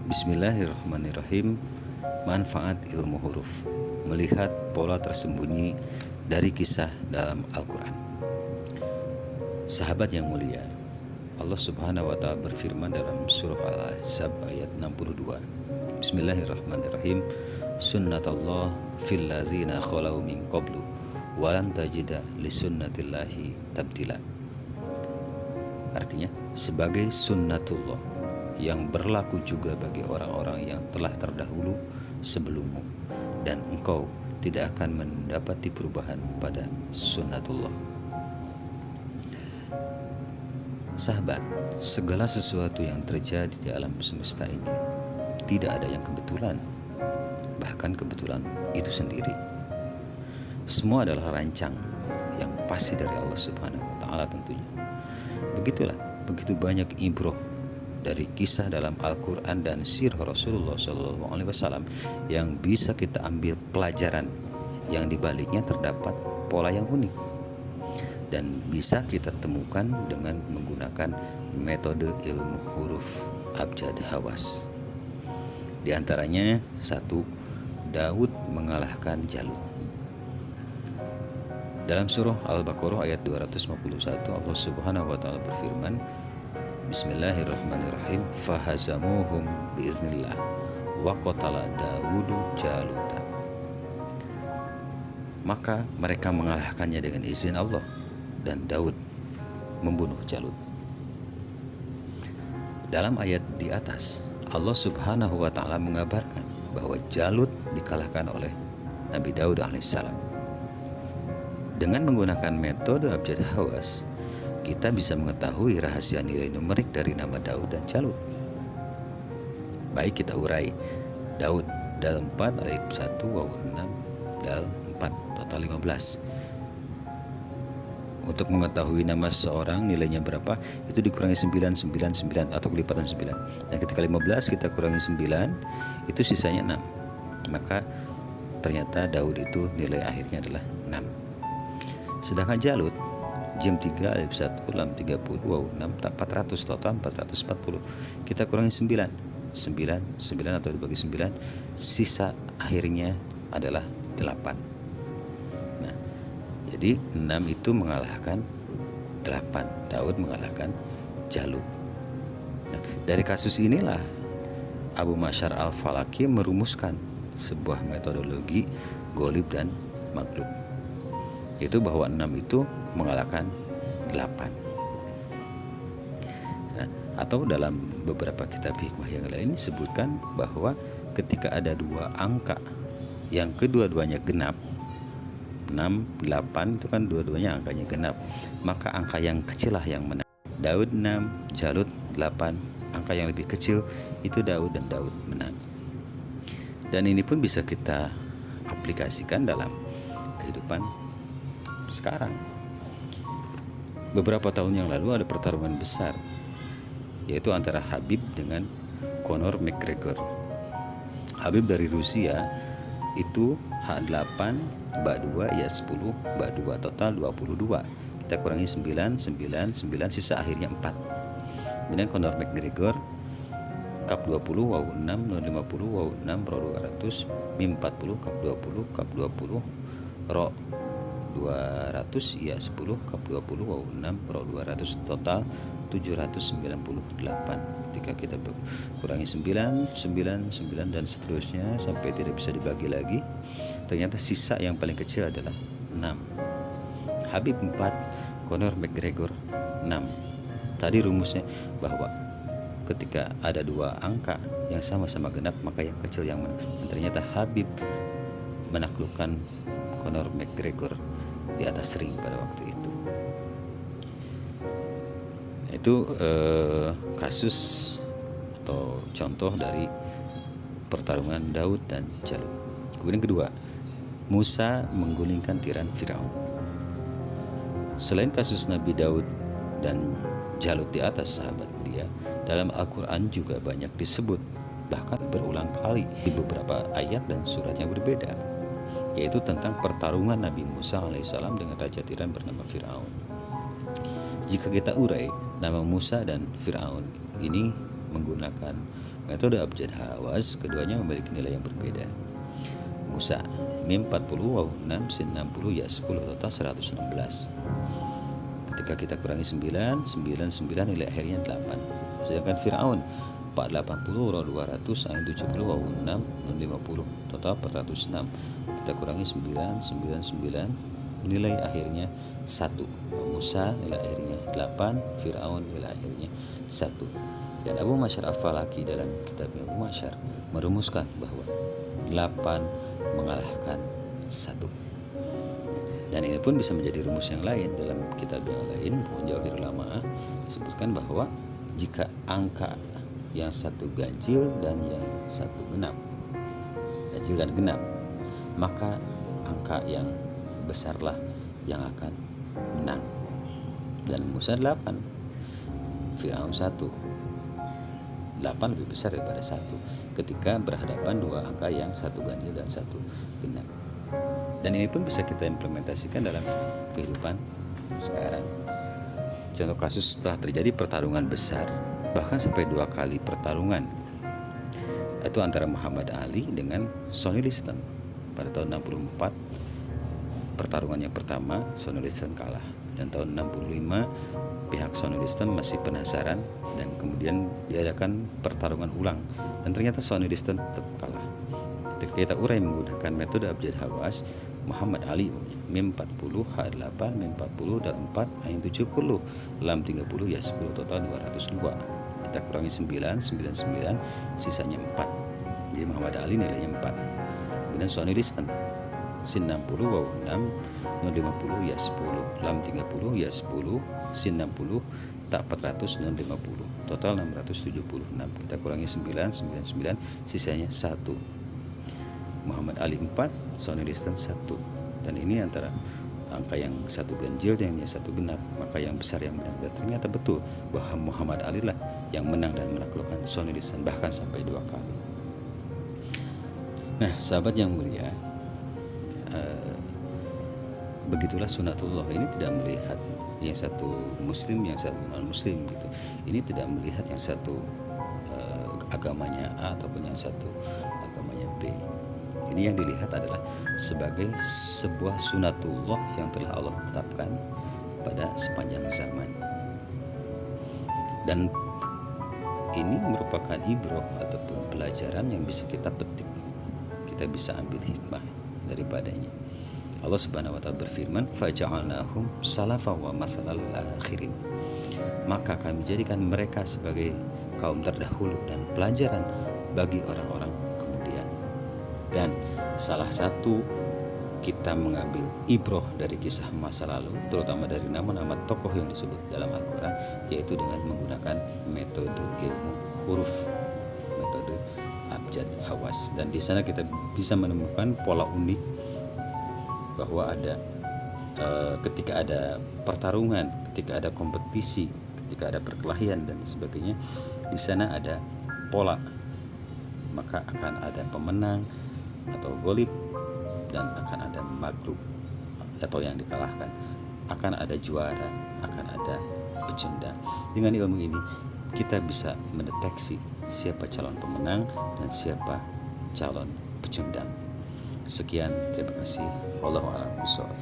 Bismillahirrahmanirrahim. Manfaat ilmu huruf. Melihat pola tersembunyi dari kisah dalam Al-Quran. Sahabat yang mulia, Allah Subhanahu wa Ta'ala berfirman dalam surah Al-Ahzab ayat 62. Bismillahirrahmanirrahim. Sunnatallah fil ladzina khalau min qablu walan tajida lisunnatillahi tabdila. Artinya, sebagai sunnatullah yang berlaku juga bagi orang-orang yang telah terdahulu sebelummu, dan engkau tidak akan mendapati perubahan pada sunnatullah. Sahabat, segala sesuatu yang terjadi di alam semesta ini tidak ada yang kebetulan, bahkan kebetulan itu sendiri. Semua adalah rancang yang pasti dari Allah Subhanahu wa Ta'ala tentunya. Begitulah, begitu banyak ibroh dari kisah dalam Al-Quran dan sirah Rasulullah SAW yang bisa kita ambil pelajaran, yang dibaliknya terdapat pola yang unik dan bisa kita temukan dengan menggunakan metode ilmu huruf abjad hawas. Di antaranya, 1. Daud mengalahkan Jalut. Dalam surah Al-Baqarah ayat 251, Allah Subhanahu wa Ta'ala berfirman, Bismillahirrahmanirrahim. Fahazamuhum biiznillah wa qatala Dawudu Jaluta. Maka mereka mengalahkannya dengan izin Allah, dan Daud membunuh Jalut. Dalam ayat di atas, Allah Subhanahu wa Ta'ala mengabarkan bahwa Jalut dikalahkan oleh Nabi Daud alaihissalam. Dengan menggunakan metode abjad hawas, kita bisa mengetahui rahasia nilai numerik dari nama Daud dan Jalut. Baik, kita urai. Daud dal 4, alif 1, waw 6, dal 4, total 15. Untuk mengetahui nama seseorang nilainya berapa, itu dikurangi 9, 9, 9 atau kelipatan 9. Dan ketika 15 kita kurangi 9, itu sisanya 6. Maka ternyata Daud itu nilai akhirnya adalah 6. Sedangkan Jalut, jim 3, alif 1, lam 30, waw 6, 400, total 440. Kita kurangi 9, 9 atau dibagi 9, sisa akhirnya adalah 8. Nah, jadi 6 itu mengalahkan 8. Daud mengalahkan Jalut. Nah, dari kasus inilah Abu Masyar al-Falaki merumuskan sebuah metodologi golib dan maglub, yaitu bahwa 6 itu mengalahkan 8. Nah, atau dalam beberapa kitab hikmah yang lain disebutkan bahwa ketika ada dua angka yang kedua-duanya genap, 6, 8 itu kan dua-duanya angkanya genap, maka angka yang kecil lah yang menang. Daud 6, Jalut 8, angka yang lebih kecil itu Daud, dan Daud menang. Dan ini pun bisa kita aplikasikan dalam kehidupan sekarang. Beberapa tahun yang lalu ada pertarungan besar, yaitu antara Khabib dengan Conor McGregor. Khabib dari Rusia itu H8, bak 2, ya 10, bak 2, total 22. Kita kurangi 9, 9, 9, sisa akhirnya 4. Kemudian Conor McGregor Kap 20, waw 6, 050, waw 6, ro 200, mim 40, Kap 20, Kap 20, ro 200, ya 10, Kap 20, waw 6, ro 200, total 798. Ketika kita kurangi 9, 9, 9 dan seterusnya sampai tidak bisa dibagi lagi, ternyata sisa yang paling kecil adalah 6. Khabib 4, Conor McGregor 6. Tadi rumusnya bahwa ketika ada dua angka yang sama-sama genap, maka yang kecil yang menang. Dan ternyata Khabib menaklukkan Conor McGregor di atas ring pada waktu itu. Itu kasus atau contoh dari pertarungan Daud dan Jalut. Kemudian kedua, Musa menggulingkan tiran Firaun. Selain kasus Nabi Daud dan Jalut di atas, sahabat dia, dalam Al-Quran juga banyak disebut, bahkan berulang kali di beberapa ayat dan surat yang berbeda, yaitu tentang pertarungan Nabi Musa alaihissalam dengan raja tiran bernama Firaun. Jika kita urai, nama Musa dan Firaun ini menggunakan Metode abjad hawas keduanya memiliki nilai yang berbeda. Musa mim 40 waw 6 sin 60 ya 10 total 116. Ketika kita kurangi 9 nilai akhirnya 8. Sedangkan Fir'aun 480 raw 200 ain 70 waw 6 nun 50 total 406. Kita kurangi 9 nilai akhirnya 1. Musa nilai akhirnya 8, Fir'aun nilai akhirnya 1. Dan Abu Masyar Al-Falaki dalam kitabnya Abu Masyar merumuskan bahwa 8 mengalahkan 1. Dan ini pun bisa menjadi rumus yang lain. Dalam kitab yang lain, Jawahirul Lamaah, disebutkan bahwa jika angka yang satu ganjil dan yang satu genap, ganjil dan genap, maka angka yang besarlah yang akan menang. Dan Musa 8, Fir'aun 1. 8 lebih besar daripada 1 ketika berhadapan dua angka yang satu ganjil dan satu genap. Dan ini pun bisa kita implementasikan dalam kehidupan sekarang. Contoh kasus setelah terjadi pertarungan besar, bahkan sampai 2 kali pertarungan gitu. Itu antara Muhammad Ali dengan Sonny Liston. Pada tahun 64 pertarungan yang pertama Sonny Liston kalah, dan tahun 65 pihak Sonny Liston masih penasaran dan kemudian diadakan pertarungan ulang, dan ternyata Sonny Liston tetap kalah. Ketika kita urai menggunakan metode abjad hawas, Muhammad Ali mim 40 H8 mim 40 dan 4 ain 70 lam 30 ya 10 total 202. Kita kurangi 9 sisanya 4. Jadi Muhammad Ali nilainya 4. Kemudian Sonny Liston sin 60 waw 6 nun 50 ya 10 lam 30 ya 10 sin 60 tak 400 nun 50 total 676. Kita kurangi 9 sisanya 1. Muhammad Ali 4, Sonny Liston 1. Dan ini antara angka yang satu ganjil dan yang satu genap, maka yang besar yang menang. Dan ternyata betul bahwa Muhammad Ali lah yang menang dan menaklukkan Sonny Liston bahkan sampai 2 kali. Nah, sahabat yang mulia, begitulah sunatullah. Ini tidak melihat yang satu muslim yang satu non muslim gitu. Ini tidak melihat yang satu agamanya A ataupun yang satu agamanya B. Ini yang dilihat adalah sebagai sebuah sunatullah yang telah Allah tetapkan pada sepanjang zaman. Dan ini merupakan ibrah ataupun pelajaran yang bisa kita petik. Kita bisa ambil hikmah daripadanya. Allah Subhanahu wa taala berfirman, "Faja'alnahum salafa wa masalal akhirin." Maka kami jadikan mereka sebagai kaum terdahulu dan pelajaran bagi orang-orang kemudian. Dan salah satu kita mengambil ibrah dari kisah masa lalu, terutama dari nama-nama tokoh yang disebut dalam Al-Quran, yaitu dengan menggunakan metode ilmu huruf, metode abjad hawas. Dan di sana kita bisa menemukan pola unik bahwa ada ketika ada pertarungan, ketika ada kompetisi, ketika ada perkelahian dan sebagainya, di sana ada pola, maka akan ada pemenang atau golib dan akan ada maghlub atau yang dikalahkan, akan ada juara, akan ada pecundang. Dengan ilmu ini kita bisa mendeteksi siapa calon pemenang dan siapa calon pecundang. Sekian, terima kasih. Wallahu a'lam bishawab.